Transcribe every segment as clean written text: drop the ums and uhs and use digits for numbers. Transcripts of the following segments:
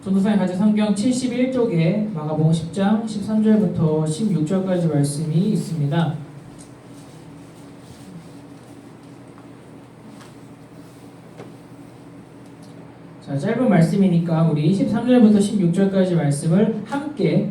전도서에 가진 성경 71쪽에 마가복음 10장 13절부터 16절까지 말씀이 있습니다. 자, 짧은 말씀이니까 우리 13절부터 16절까지 말씀을 함께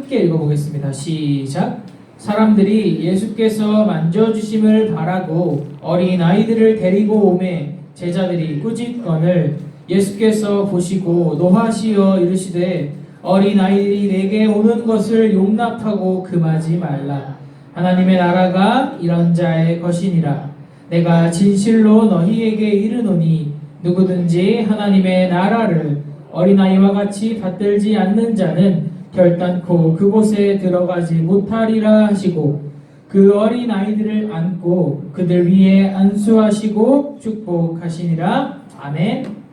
읽어보겠습니다. 시작! 사람들이 예수께서 만져주심을 바라고 어린 아이들을 데리고 오매 제자들이 꾸짖거늘 예수께서 보시고 노하시어 이르시되 어린 아이들이 내게 오는 것을 용납하고 금하지 말라. 하나님의 나라가 이런 자의 것이니라. 내가 진실로 너희에게 이르노니 누구든지 하나님의 나라를 어린아이와 같이 받들지 않는 자는 결단코 그곳에 들어가지 못하리라 하시고 그 어린아이들을 안고 그들 위에 안수하시고 축복하시니라. 아멘.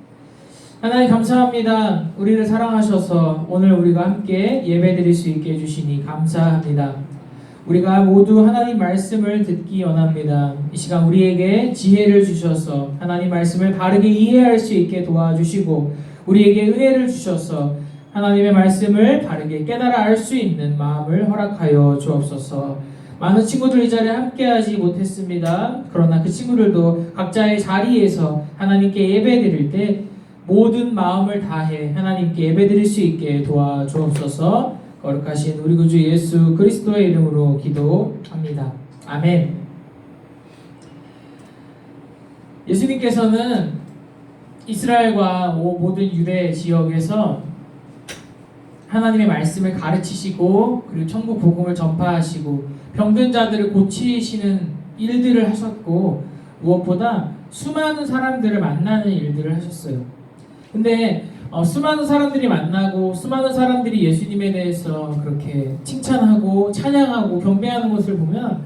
하나님 감사합니다. 우리를 사랑하셔서 오늘 우리가 함께 예배드릴 수 있게 해주시니 감사합니다. 우리가 모두 하나님 말씀을 듣기 원합니다. 이 시간 우리에게 지혜를 주셔서 하나님 말씀을 바르게 이해할 수 있게 도와주시고 우리에게 은혜를 주셔서 하나님의 말씀을 바르게 깨달아 알 수 있는 마음을 허락하여 주옵소서. 많은 친구들 이 자리에 함께하지 못했습니다. 그러나 그 친구들도 각자의 자리에서 하나님께 예배드릴 때 모든 마음을 다해 하나님께 예배드릴 수 있게 도와주옵소서. 거룩하신 우리 구주 예수 그리스도의 이름으로 기도합니다. 아멘. 예수님께서는 이스라엘과 모든 유대 지역에서 하나님의 말씀을 가르치시고 그리고 천국 복음을 전파하시고 병든 자들을 고치시는 일들을 하셨고 무엇보다 수많은 사람들을 만나는 일들을 하셨어요. 근데 수많은 사람들이 만나고 수많은 사람들이 예수님에 대해서 그렇게 칭찬하고 찬양하고 경배하는 것을 보면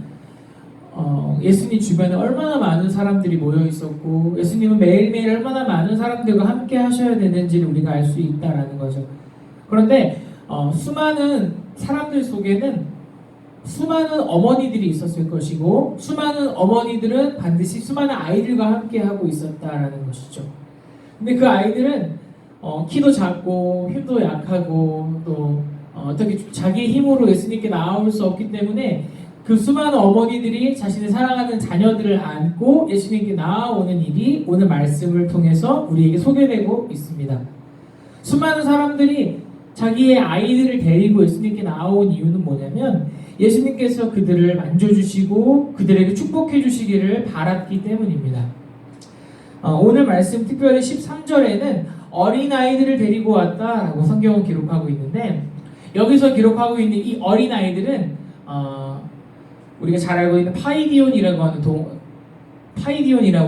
예수님 주변에 얼마나 많은 사람들이 모여 있었고 예수님은 매일매일 얼마나 많은 사람들과 함께 하셔야 되는지를 우리가 알 수 있다라는 거죠. 그런데 수많은 사람들 속에는 수많은 어머니들이 있었을 것이고 수많은 어머니들은 반드시 수많은 아이들과 함께 하고 있었다라는 것이죠. 근데 그 아이들은 키도 작고 힘도 약하고 또 어떻게 자기 힘으로 예수님께 나올 수 없기 때문에 그 수많은 어머니들이 자신의 사랑하는 자녀들을 안고 예수님께 나아오는 일이 오늘 말씀을 통해서 우리에게 소개되고 있습니다. 수많은 사람들이 자기의 아이들을 데리고 예수님께 나온 이유는 뭐냐면 예수님께서 그들을 만져주시고 그들에게 축복해 주시기를 바랐기 때문입니다. 오늘 말씀 특별히 13절에는 어린아이들을 데리고 왔다라고 성경은 기록하고 있는데 여기서 기록하고 있는 이 어린아이들은 우리가 잘 알고 있는 파이디온이라고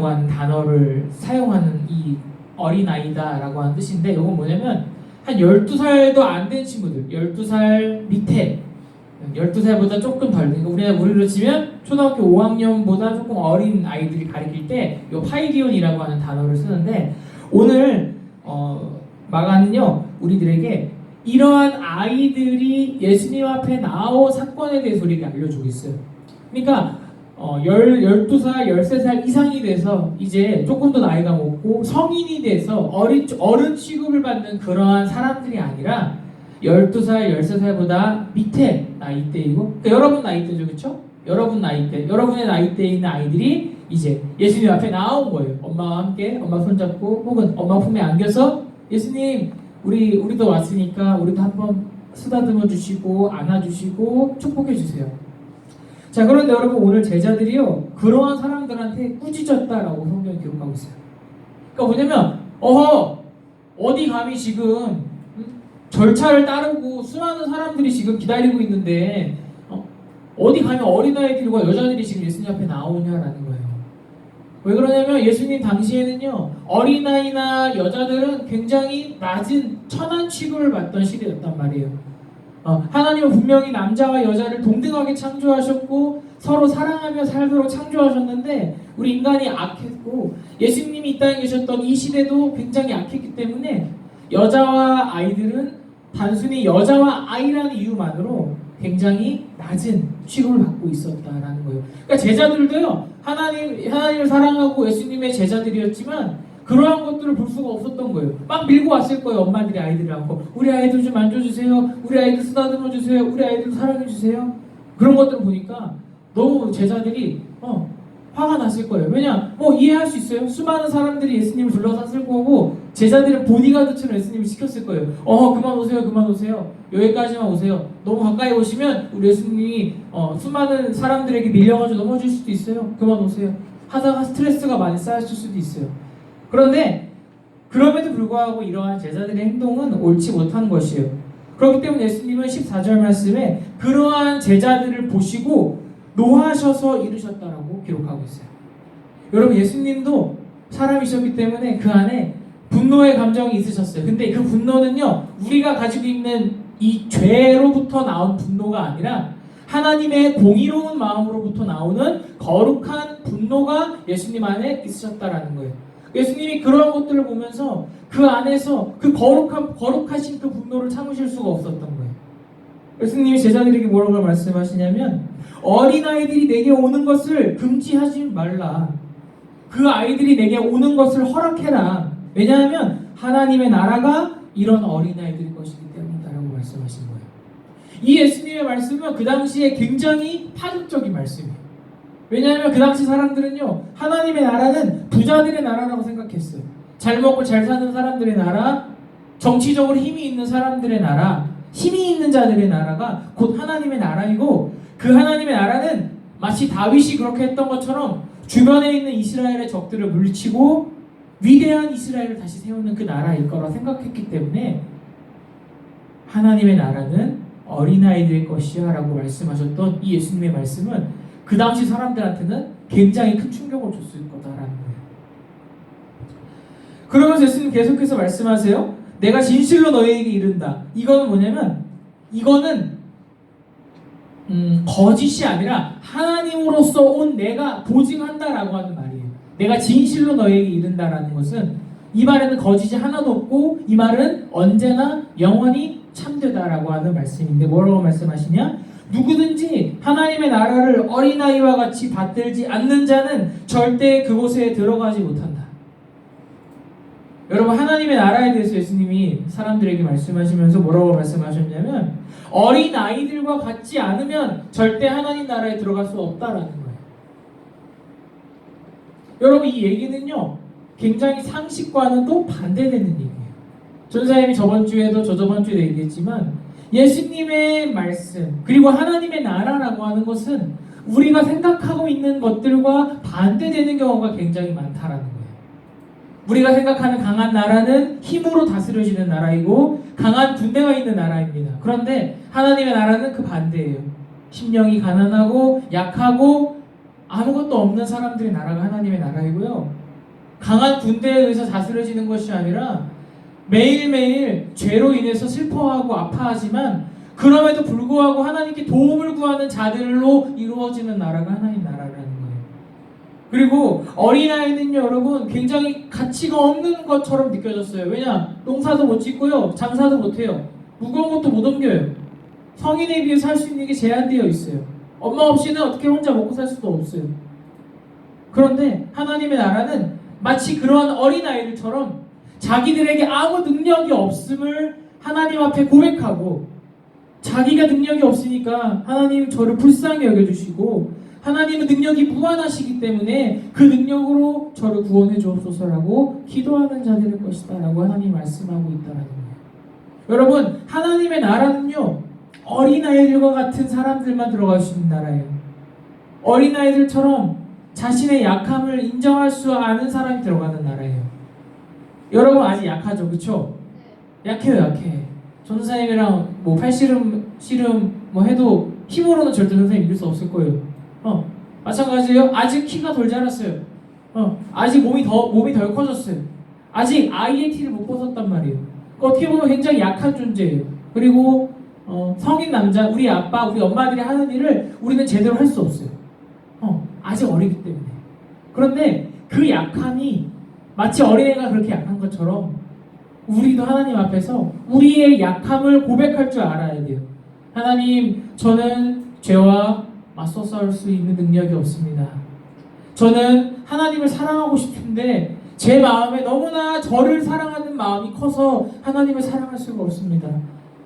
하는 단어를 사용하는 이 어린아이다라고 하는 뜻인데 이건 뭐냐면 한 12살도 안 된 친구들 12살 밑에 12살보다 조금 덜 된, 우리로 치면 초등학교 5학년보다 조금 어린 아이들이 가리킬 때 이 파이디온이라고 하는 단어를 쓰는데 오늘 마가는요 우리들에게 이러한 아이들이 예수님 앞에 나온 사건에 대해서 우리에게 알려주고 있어요. 그러니까 12살, 13살 이상이 돼서 이제 조금 더 나이가 먹고 성인이 돼서 어른 취급을 받는 그러한 사람들이 아니라 12살, 13살보다 밑에 나이대이고 그러니까 여러분 나이대죠. 그렇죠? 여러분의 나이대에 있는 아이들이 이제 예수님 앞에 나온 거예요. 엄마와 함께 엄마 손잡고 혹은 엄마 품에 안겨서 예수님 우리도 왔으니까 우리도 한번 쓰다듬어 주시고 안아주시고 축복해 주세요. 자, 그런데 여러분 오늘 제자들이요 그러한 사람들한테 꾸짖었다라고 성경이 기록하고 있어요. 그러니까 뭐냐면 어디 감히 지금 절차를 따르고 수많은 사람들이 지금 기다리고 있는데 어디 가면 어린아이들과 여자들이 지금 예수님 앞에 나오냐라는 거예요. 왜 그러냐면 예수님 당시에는요 어린아이나 여자들은 굉장히 낮은 천한 취급을 받던 시대였단 말이에요. 하나님은 분명히 남자와 여자를 동등하게 창조하셨고 서로 사랑하며 살도록 창조하셨는데 우리 인간이 악했고 예수님이 이 땅에 계셨던 이 시대도 굉장히 악했기 때문에 여자와 아이들은 단순히 여자와 아이라는 이유만으로 굉장히 낮은 취급을 받고 있었다라는 거예요. 그러니까 제자들도요 하나님을 사랑하고 예수님의 제자들이었지만 그러한 것들을 볼 수가 없었던 거예요. 막 밀고 왔을 거예요. 엄마들이 아이들을 안고 우리 아이들 좀 만져주세요. 우리 아이들 쓰다듬어 주세요. 우리 아이들 사랑해 주세요. 그런 것들을 보니까 너무 제자들이 화가 났을 거예요. 왜냐? 이해할 수 있어요. 수많은 사람들이 예수님을 둘러쌌을 거고 제자들은 보디가드처럼 예수님을 시켰을 거예요. 그만 오세요. 그만 오세요. 여기까지만 오세요. 너무 가까이 오시면 우리 예수님이 수많은 사람들에게 밀려가지고 넘어질 수도 있어요. 그만 오세요. 하다가 스트레스가 많이 쌓였을 수도 있어요. 그런데 그럼에도 불구하고 이러한 제자들의 행동은 옳지 못한 것이에요. 그렇기 때문에 예수님은 14절 말씀에 그러한 제자들을 보시고 노하셔서 이르셨다라고 기록하고 있어요. 여러분, 예수님도 사람이셨기 때문에 그 안에 분노의 감정이 있으셨어요. 근데 그 분노는요, 우리가 가지고 있는 이 죄로부터 나온 분노가 아니라 하나님의 공의로운 마음으로부터 나오는 거룩한 분노가 예수님 안에 있으셨다라는 거예요. 예수님이 그런 것들을 보면서 그 안에서 그 거룩하신 그 분노를 참으실 수가 없었던 거예요. 예수님이 제자들에게 뭐라고 말씀하시냐면 어린아이들이 내게 오는 것을 금지하지 말라. 그 아이들이 내게 오는 것을 허락해라. 왜냐하면 하나님의 나라가 이런 어린아이들의 것이기 때문이다라고 말씀하신 거예요. 이 예수님의 말씀은 그 당시에 굉장히 파격적인 말씀이에요. 왜냐하면 그 당시 사람들은요, 하나님의 나라는 부자들의 나라라고 생각했어요. 잘 먹고 잘 사는 사람들의 나라, 정치적으로 힘이 있는 사람들의 나라, 힘이 있는 자들의 나라가 곧 하나님의 나라이고, 그 하나님의 나라는 마치 다윗이 그렇게 했던 것처럼 주변에 있는 이스라엘의 적들을 물리치고 위대한 이스라엘을 다시 세우는 그 나라일 거라 생각했기 때문에 하나님의 나라는 어린아이들의 것이야 라고 말씀하셨던 이 예수님의 말씀은 그 당시 사람들한테는 굉장히 큰 충격을 줬을 거다라는 거예요. 그러면서 예수님 계속해서 말씀하세요. 내가 진실로 너희에게 이른다. 이거는 뭐냐면 이거는 거짓이 아니라 하나님으로서 온 내가 보증한다라고 하는 말이에요. 내가 진실로 너희에게 이른다라는 것은 이 말에는 거짓이 하나도 없고 이 말은 언제나 영원히 참되다라고 하는 말씀인데 뭐라고 말씀하시냐? 누구든지 하나님의 나라를 어린아이와 같이 받들지 않는 자는 절대 그곳에 들어가지 못한다. 여러분, 하나님의 나라에 대해서 예수님이 사람들에게 말씀하시면서 뭐라고 말씀하셨냐면 어린아이들과 같지 않으면 절대 하나님 나라에 들어갈 수 없다라는 거예요. 여러분, 이 얘기는요 굉장히 상식과는 또 반대되는 얘기예요. 전사님이 저번 주에도 저저번 주에도 얘기했지만 예수님의 말씀 그리고 하나님의 나라라고 하는 것은 우리가 생각하고 있는 것들과 반대되는 경우가 굉장히 많다라는 거예요. 우리가 생각하는 강한 나라는 힘으로 다스려지는 나라이고 강한 군대가 있는 나라입니다. 그런데 하나님의 나라는 그 반대예요. 심령이 가난하고 약하고 아무것도 없는 사람들의 나라가 하나님의 나라이고요. 강한 군대에 의해서 다스려지는 것이 아니라 매일매일 죄로 인해서 슬퍼하고 아파하지만 그럼에도 불구하고 하나님께 도움을 구하는 자들로 이루어지는 나라가 하나님 나라라는 거예요. 그리고 어린아이는요, 여러분, 굉장히 가치가 없는 것처럼 느껴졌어요. 왜냐? 농사도 못 짓고요, 장사도 못 해요. 무거운 것도 못 옮겨요. 성인에 비해서 할 수 있는 게 제한되어 있어요. 엄마 없이는 어떻게 혼자 먹고 살 수도 없어요. 그런데 하나님의 나라는 마치 그러한 어린아이들처럼 자기들에게 아무 능력이 없음을 하나님 앞에 고백하고 자기가 능력이 없으니까 하나님 저를 불쌍히 여겨주시고 하나님은 능력이 무한하시기 때문에 그 능력으로 저를 구원해 주옵소서라고 기도하는 자들의 것이다 라고 하나님이 말씀하고 있다는 거예요. 여러분, 하나님의 나라는요 어린아이들과 같은 사람들만 들어갈 수 있는 나라예요. 어린아이들처럼 자신의 약함을 인정할 수 아는 사람이 들어가는 나라예요. 여러분 아직 약하죠, 그렇죠? 약해요, 약해. 전도사님이랑 뭐 팔씨름 뭐 해도 힘으로는 절대 선생님 이길 수 없을 거예요. 마찬가지예요. 아직 키가 덜 자랐어요. 아직 몸이 덜 커졌어요. 아직 아이의 티를 못 벗었단 말이에요. 어떻게 보면 굉장히 약한 존재예요. 그리고 성인 남자, 우리 아빠, 우리 엄마들이 하는 일을 우리는 제대로 할 수 없어요. 아직 어리기 때문에. 그런데 그 약함이 마치 어린애가 그렇게 약한 것처럼 우리도 하나님 앞에서 우리의 약함을 고백할 줄 알아야 돼요. 하나님, 저는 죄와 맞서 싸울 수 있는 능력이 없습니다. 저는 하나님을 사랑하고 싶은데 제 마음에 너무나 저를 사랑하는 마음이 커서 하나님을 사랑할 수가 없습니다.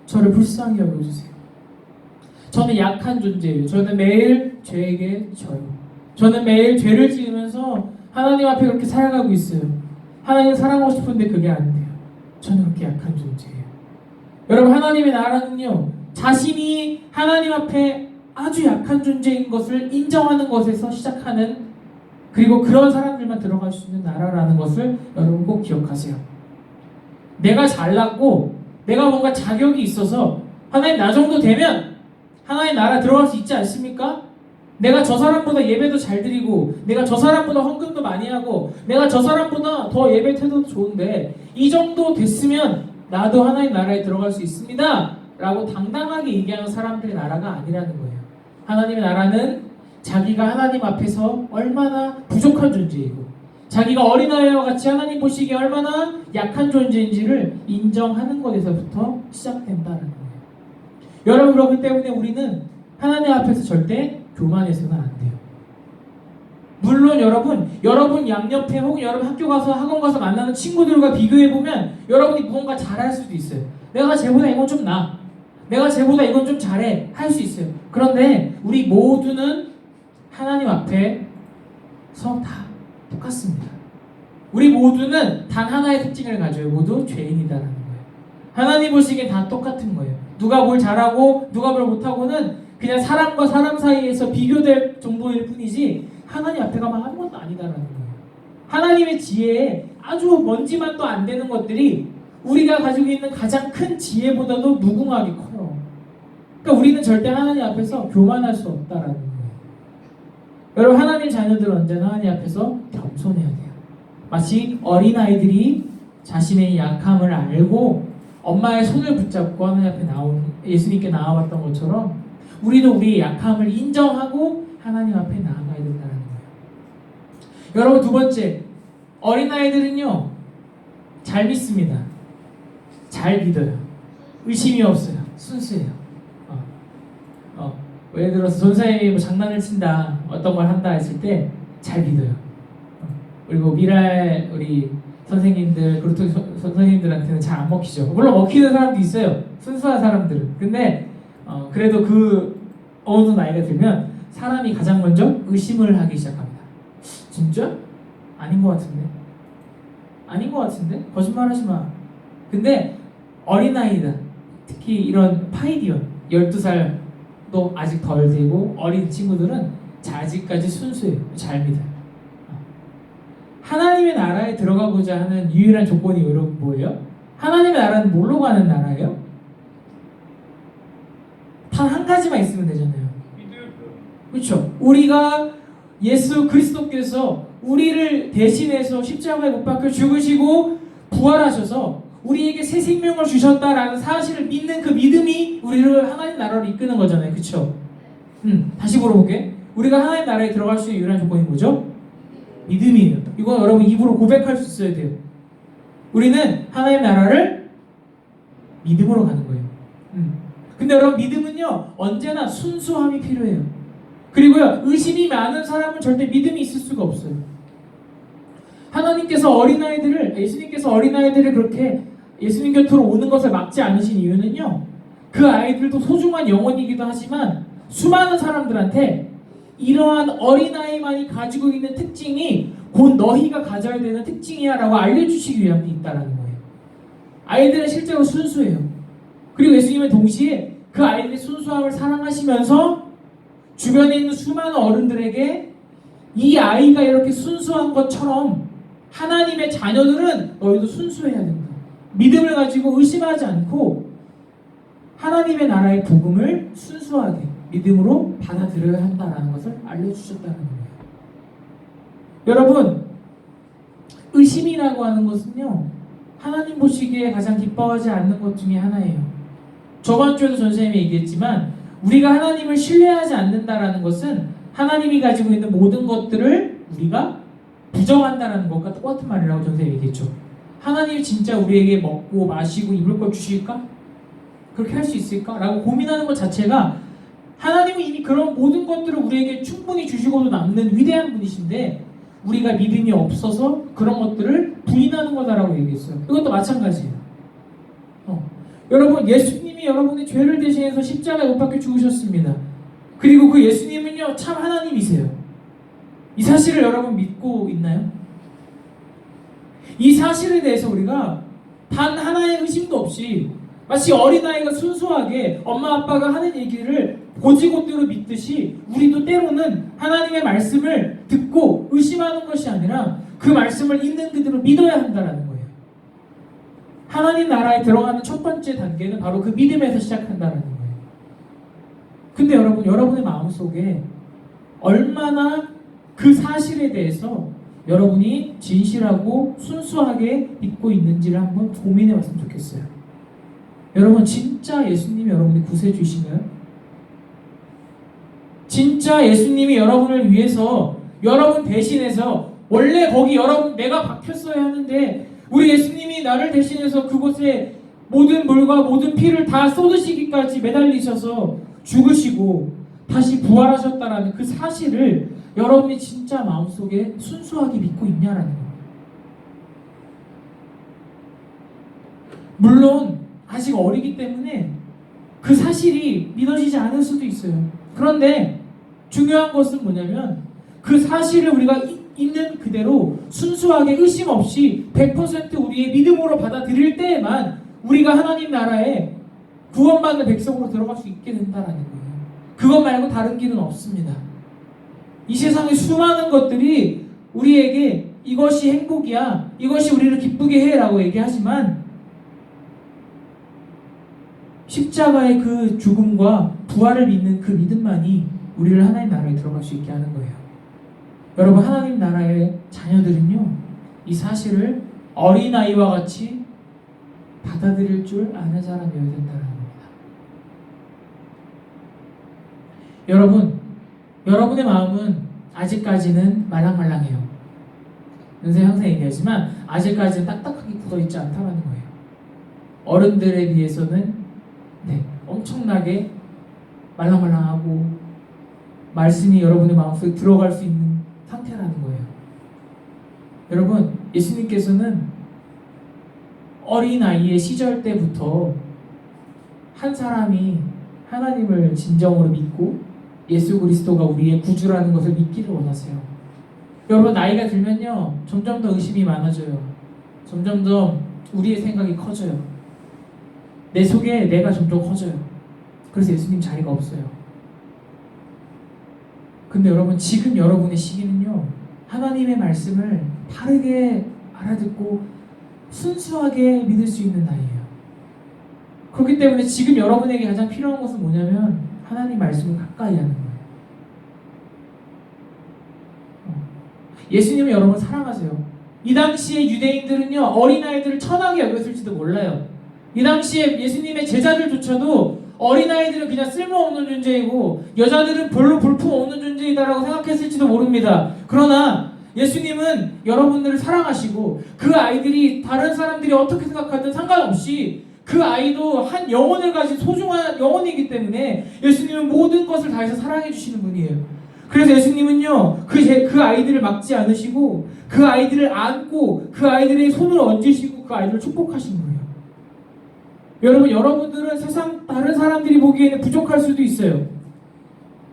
저를 불쌍히 여겨주세요. 저는 약한 존재예요. 저는 매일 죄에게 져요. 저는 매일 죄를 지으면서 하나님 앞에 그렇게 살아가고 있어요. 하나님 사랑하고 싶은데 그게 안 돼요. 저는 그렇게 약한 존재예요. 여러분, 하나님의 나라는요, 자신이 하나님 앞에 아주 약한 존재인 것을 인정하는 것에서 시작하는, 그리고 그런 사람들만 들어갈 수 있는 나라라는 것을 여러분 꼭 기억하세요. 내가 잘났고 내가 뭔가 자격이 있어서 하나님 나 정도 되면 하나님 나라 들어갈 수 있지 않습니까? 내가 저 사람보다 예배도 잘 드리고 내가 저 사람보다 헌금도 많이 하고 내가 저 사람보다 더 예배 태도도 좋은데 이 정도 됐으면 나도 하나님 나라에 들어갈 수 있습니다 라고 당당하게 얘기하는 사람들의 나라가 아니라는 거예요. 하나님의 나라는 자기가 하나님 앞에서 얼마나 부족한 존재이고 자기가 어린아이와 같이 하나님 보시기에 얼마나 약한 존재인지를 인정하는 것에서부터 시작된다는 거예요. 여러분, 그렇기 때문에 우리는 하나님 앞에서 절대 교만해서는 안 돼요. 물론 여러분 양옆에 혹은 여러분 학교 가서 학원 가서 만나는 친구들과 비교해보면 여러분이 무언가 잘할 수도 있어요. 내가 쟤보다 이건 좀 나아. 내가 쟤보다 이건 좀 잘해. 할 수 있어요. 그런데 우리 모두는 하나님 앞에서 다 똑같습니다. 우리 모두는 단 하나의 특징을 가져요. 모두 죄인이다라는 거예요. 하나님 보시기엔 다 똑같은 거예요. 누가 뭘 잘하고 누가 뭘 못하고는 그냥 사람과 사람 사이에서 비교될 정도일 뿐이지 하나님 앞에 가면 아무것도 아니다라는 거예요. 하나님의 지혜에 아주 먼지만도 안 되는 것들이 우리가 가지고 있는 가장 큰 지혜보다도 무궁하게 커요. 그러니까 우리는 절대 하나님 앞에서 교만할 수 없다라는 거예요. 여러분, 하나님 자녀들은 언제나 하나님 앞에서 겸손해야 돼요. 마치 어린아이들이 자신의 약함을 알고 엄마의 손을 붙잡고 하나님 앞에 예수님께 나아왔던 것처럼 우리도 우리의 약함을 인정하고 하나님 앞에 나아가야 된다는 거예요. 여러분, 두 번째, 어린아이들은요 잘 믿습니다. 잘 믿어요. 의심이 없어요. 순수해요. 예를 들어서 전사님이 뭐 장난을 친다, 어떤 걸 한다 했을 때 잘 믿어요. 그리고 미랄 우리 선생님들, 그루토 선생님들한테는 잘 안 먹히죠. 물론 먹히는 사람도 있어요. 순수한 사람들은. 근데 그래도 그 어느 정도 나이가 들면 사람이 가장 먼저 의심을 하기 시작합니다. 진짜? 아닌 것 같은데? 아닌 것 같은데? 거짓말하지 마. 근데 어린아이다, 특히 이런 파이디언 12살도 아직 덜 되고 어린 친구들은 아직까지 순수해요. 잘 믿어요. 하나님의 나라에 들어가고자 하는 유일한 조건이 여러분 뭐예요? 하나님의 나라는 뭘로 가는 나라예요? 단 한 가지만 있으면 되잖아요. 그렇죠? 우리가 예수 그리스도께서 우리를 대신해서 십자가에 못 박혀 죽으시고 부활하셔서 우리에게 새 생명을 주셨다라는 사실을 믿는 그 믿음이 우리를 하나님 나라로 이끄는 거잖아요. 그렇죠? 다시 물어볼게. 우리가 하나님 나라에 들어갈 수 있는 유일한 조건이 뭐죠? 믿음이에요. 이거 여러분 입으로 고백할 수 있어야 돼요. 우리는 하나님 나라를 믿음으로 가는 거예요. 근데 여러분, 믿음은요 언제나 순수함이 필요해요. 그리고요, 의심이 많은 사람은 절대 믿음이 있을 수가 없어요. 예수님께서 어린아이들을 그렇게 예수님 곁으로 오는 것을 막지 않으신 이유는요, 그 아이들도 소중한 영혼이기도 하지만 수많은 사람들한테 이러한 어린아이만이 가지고 있는 특징이 곧 너희가 가져야 되는 특징이야 라고 알려주시기 위함이 있다는 거예요. 아이들은 실제로 순수해요. 그리고 예수님은 동시에 그 아이들의 순수함을 사랑하시면서 주변에 있는 수많은 어른들에게 이 아이가 이렇게 순수한 것처럼 하나님의 자녀들은 너희도 순수해야 된다. 믿음을 가지고 의심하지 않고 하나님의 나라의 복음을 순수하게 믿음으로 받아들여야 한다는 것을 알려주셨다는 거예요. 여러분, 의심이라고 하는 것은요, 하나님 보시기에 가장 기뻐하지 않는 것 중에 하나예요. 저번 주에도 전선생님이 얘기했지만 우리가 하나님을 신뢰하지 않는다라는 것은 하나님이 가지고 있는 모든 것들을 우리가 부정한다라는 것과 똑같은 말이라고 전선생님이 얘기했죠. 하나님이 진짜 우리에게 먹고 마시고 입을 걸 주실까? 그렇게 할 수 있을까? 라고 고민하는 것 자체가, 하나님은 이미 그런 모든 것들을 우리에게 충분히 주시고도 남는 위대한 분이신데 우리가 믿음이 없어서 그런 것들을 부인하는 거다라고 얘기했어요. 이것도 마찬가지예요. 여러분, 예수님이 여러분의 죄를 대신해서 십자가에 못 박혀 죽으셨습니다. 그리고 그 예수님은요, 참 하나님이세요. 이 사실을 여러분 믿고 있나요? 이 사실에 대해서 우리가 단 하나의 의심도 없이 마치 어린아이가 순수하게 엄마 아빠가 하는 얘기를 고지고대로 믿듯이 우리도 때로는 하나님의 말씀을 듣고 의심하는 것이 아니라 그 말씀을 있는 그대로 믿어야 한다는 거예요. 하나님 나라에 들어가는 첫 번째 단계는 바로 그 믿음에서 시작한다는 거예요. 근데 여러분, 여러분의 마음속에 얼마나 그 사실에 대해서 여러분이 진실하고 순수하게 믿고 있는지를 한번 고민해 봤으면 좋겠어요. 여러분, 진짜 예수님이 여러분의 구세주이신가요? 진짜 예수님이 여러분을 위해서 여러분 대신해서 원래 거기 여러분 내가 박혔어야 하는데 우리 예수님이 나를 대신해서 그곳에 모든 물과 모든 피를 다 쏟으시기까지 매달리셔서 죽으시고 다시 부활하셨다라는 그 사실을 여러분이 진짜 마음속에 순수하게 믿고 있냐라는 거예요. 물론 아직 어리기 때문에 그 사실이 믿어지지 않을 수도 있어요. 그런데 중요한 것은 뭐냐면 그 사실을 우리가 있는 그대로 순수하게 의심 없이 100% 우리의 믿음으로 받아들일 때에만 우리가 하나님 나라에 구원받는 백성으로 들어갈 수 있게 된다는 거예요. 그것 말고 다른 길은 없습니다. 이 세상의 수많은 것들이 우리에게 이것이 행복이야, 이것이 우리를 기쁘게 해 라고 얘기하지만 십자가의 그 죽음과 부활을 믿는 그 믿음만이 우리를 하나님 나라에 들어갈 수 있게 하는 거예요. 여러분, 하나님 나라의 자녀들은요, 이 사실을 어린아이와 같이 받아들일 줄 아는 사람이어야 된다는 겁니다. 여러분, 여러분의 마음은 아직까지는 말랑말랑해요. 선생님 항상 얘기하지만 아직까지는 딱딱하게 굳어있지 않다는 거예요. 어른들에 비해서는 엄청나게 말랑말랑하고 말씀이 여러분의 마음속에 들어갈 수 있는 상태라는 거예요. 여러분, 예수님께서는 어린아이의 시절 때부터 한 사람이 하나님을 진정으로 믿고 예수 그리스도가 우리의 구주라는 것을 믿기를 원하세요. 여러분, 나이가 들면요 점점 더 의심이 많아져요. 점점 더 우리의 생각이 커져요. 내 속에 내가 점점 커져요. 그래서 예수님 자리가 없어요. 근데 여러분, 지금 여러분의 시기는요 하나님의 말씀을 바르게 알아듣고 순수하게 믿을 수 있는 나이예요. 그렇기 때문에 지금 여러분에게 가장 필요한 것은 뭐냐면 하나님 말씀을 가까이 하는 거예요. 예수님은 여러분을 사랑하세요. 이 당시에 유대인들은요 어린아이들을 천하게 여겼을지도 몰라요. 이 당시에 예수님의 제자들조차도 어린아이들은 그냥 쓸모없는 존재이고 여자들은 별로 볼품없는 존재이다라고 생각했을지도 모릅니다. 그러나 예수님은 여러분들을 사랑하시고 그 아이들이 다른 사람들이 어떻게 생각하든 상관없이 그 아이도 한 영혼을 가진 소중한 영혼이기 때문에 예수님은 모든 것을 다해서 사랑해 주시는 분이에요. 그래서 예수님은요 그 아이들을 막지 않으시고 그 아이들을 안고 그 아이들의 손을 얹으시고 그 아이들을 축복하신 거예요. 여러분, 여러분들은 세상 다른 사람들이 보기에는 부족할 수도 있어요.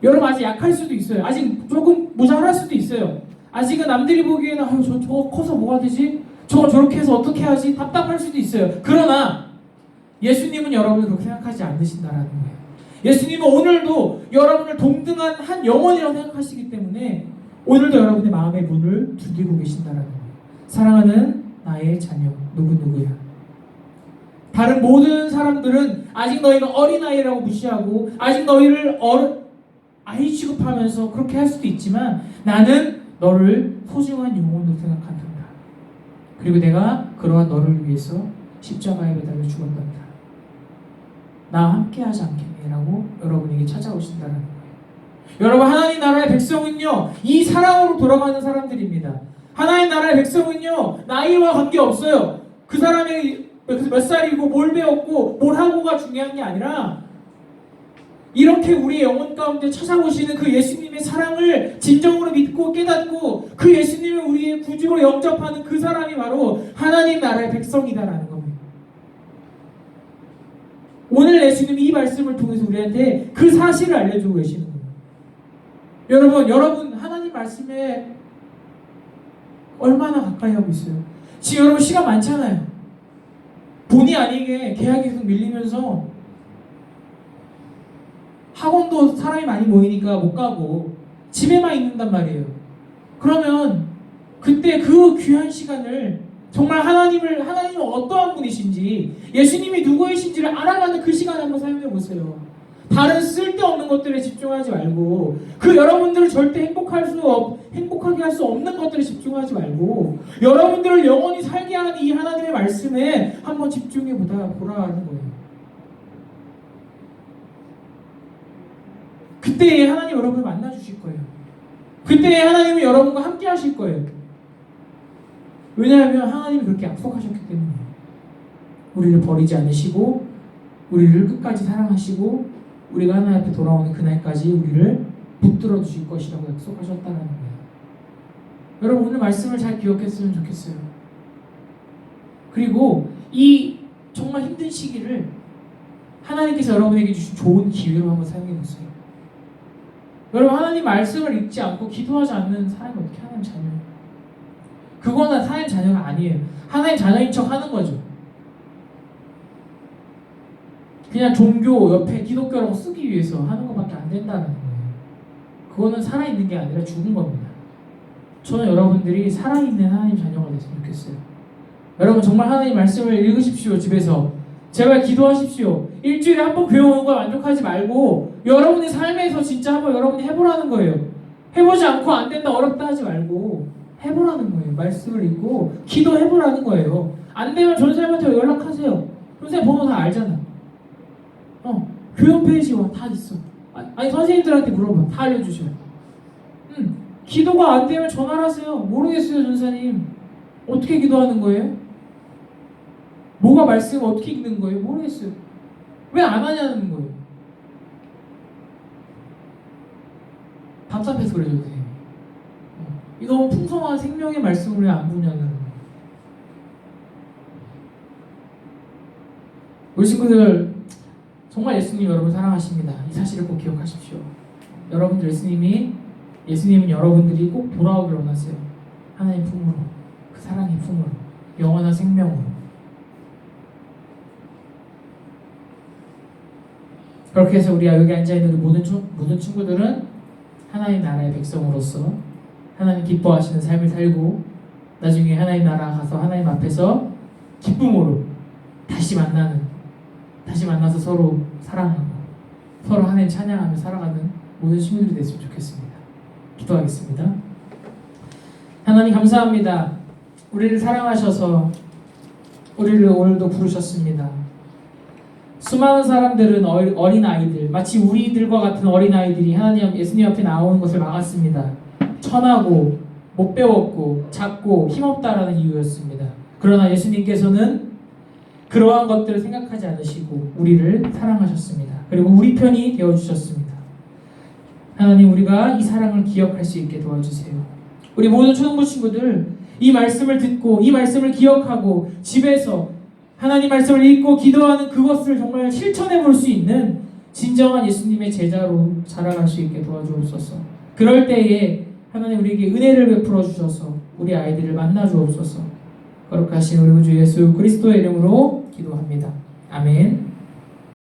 여러분 아직 약할 수도 있어요. 아직 조금 모자랄 수도 있어요. 아직은 남들이 보기에는 저거 커서 뭐가 되지? 저거 저렇게 해서 어떻게 하지? 답답할 수도 있어요. 그러나 예수님은 여러분을 그렇게 생각하지 않으신다라는 거예요. 예수님은 오늘도 여러분을 동등한 한 영혼이라고 생각하시기 때문에 오늘도 여러분의 마음의 문을 두드리고 계신다라는 거예요. 사랑하는 나의 자녀 누구누구야. 다른 모든 사람들은 아직 너희가 어린아이라고 무시하고 아직 너희를 아이 취급하면서 그렇게 할 수도 있지만 나는 너를 소중한 영혼으로 생각한다. 그리고 내가 그러한 너를 위해서 십자가에 매달려 죽었단다. 나와 함께하지 않겠니? 라고 여러분에게 찾아오신다는 거예요. 여러분, 하나님 나라의 백성은요 이 사랑으로 돌아가는 사람들입니다. 하나님 나라의 백성은요 나이와 관계없어요. 그 사람이 몇 살이고 뭘 배웠고 뭘 하고가 중요한 게 아니라 이렇게 우리의 영혼 가운데 찾아오시는 그 예수님의 사랑을 진정으로 믿고 깨닫고 그 예수님을 우리의 구주로 영접하는 그 사람이 바로 하나님 나라의 백성이다라는 겁니다. 오늘 예수님이 이 말씀을 통해서 우리한테 그 사실을 알려주고 계시는 거예요. 여러분 하나님 말씀에 얼마나 가까이 하고 있어요? 지금 여러분 시간 많잖아요. 본의 아니게 계약이 계속 밀리면서 학원도 사람이 많이 모이니까 못 가고 집에만 있는단 말이에요. 그러면 그때 그 귀한 시간을 정말 하나님은 어떠한 분이신지 무엇님이 누구이신지를 알아가는 그 시간 한번 사용해 보세요. 다른 쓸데없는 것들에 집중하지 말고 그 여러분들을 절대 행복하게 할 수 없는 것들에 집중하지 말고 여러분들을 영원히 살게 하는 이 하나님의 말씀에 한번 집중해 보라는 거예요. 그때 하나님 여러분을 만나 주실 거예요. 그때 하나님은 여러분과 함께 하실 거예요. 왜냐하면 하나님이 그렇게 약속하셨기 때문이에요. 우리를 버리지 않으시고 우리를 끝까지 사랑하시고 우리가 하나님 앞에 돌아오는 그날까지 우리를 붙들어 주실 것이라고 약속하셨다는 거예요. 여러분 오늘 말씀을 잘 기억했으면 좋겠어요. 그리고 이 정말 힘든 시기를 하나님께서 여러분에게 주신 좋은 기회로 한번 사용해 보세요. 여러분 하나님 말씀을 읽지 않고 기도하지 않는 사람이 어떻게 하나님 자녀예요? 그거는 하나님 자녀가 아니에요. 하나님 자녀인 척 하는 거죠. 그냥 종교 옆에 기독교라고 쓰기 위해서 하는 것밖에 안 된다는 거예요. 그거는 살아있는 게 아니라 죽은 겁니다. 저는 여러분들이 살아있는 하나님 자녀가 됐으면 좋겠어요. 여러분 정말 하나님 말씀을 읽으십시오. 집에서 제발 기도하십시오. 일주일에 한 번 교회 오는 걸 만족하지 말고 여러분의 삶에서 진짜 한번 여러분이 해보라는 거예요. 해보지 않고 안 된다 어렵다 하지 말고 해보라는 거예요. 말씀을 읽고 기도해보라는 거예요. 안 되면 전사님한테 연락하세요. 전사님 번호 다 알잖아. 교회 홈페이지와 다 있어. 아니 선생님들한테 물어봐. 다 알려주셔. 기도가 안 되면 전화를 하세요. 모르겠어요 전사님. 어떻게 기도하는 거예요? 뭐가 말씀 어떻게 읽는 거예요? 모르겠어요. 왜 안 하냐는 거예요. 답답해서 그래요 선생님. 이 너무 풍성한 생명의 말씀을 왜 안 보냐는 거예요. 우리 친구들 정말 예수님 여러분 사랑하십니다. 이 사실을 꼭 기억하십시오. 예수님은 여러분들이 꼭 돌아오길 원하세요. 하나님 품으로, 그 사랑의 품으로, 영원한 생명으로. 그렇게 해서 우리 여기 앉아있는 우리 모든 친구들은 하나님 나라의 백성으로서 하나님 기뻐하시는 삶을 살고 나중에 하나님 나라 가서 하나님 앞에서 기쁨으로 다시 만나서 서로 사랑하고 서로 하나님 찬양하며 살아가는 모든 친구들이 됐으면 좋겠습니다. 기도하겠습니다. 하나님 감사합니다. 우리를 사랑하셔서 우리를 오늘도 부르셨습니다. 수많은 사람들은 어린아이들, 마치 우리들과 같은 어린아이들이 하나님 예수님 앞에 나오는 것을 막았습니다. 천하고 못 배웠고 작고 힘없다라는 이유였습니다. 그러나 예수님께서는 그러한 것들을 생각하지 않으시고 우리를 사랑하셨습니다. 그리고 우리 편이 되어주셨습니다. 하나님 우리가 이 사랑을 기억할 수 있게 도와주세요. 우리 모든 초등부 친구들 이 말씀을 듣고 이 말씀을 기억하고 집에서 하나님 말씀을 읽고 기도하는 그것을 정말 실천해 볼 수 있는 진정한 예수님의 제자로 자라갈 수 있게 도와주옵소서. 그럴 때에 하나님 우리에게 은혜를 베풀어 주셔서 우리 아이들을 만나 주옵소서. 거룩하신 우리 주 예수 그리스도의 이름으로 기도합니다. 아멘.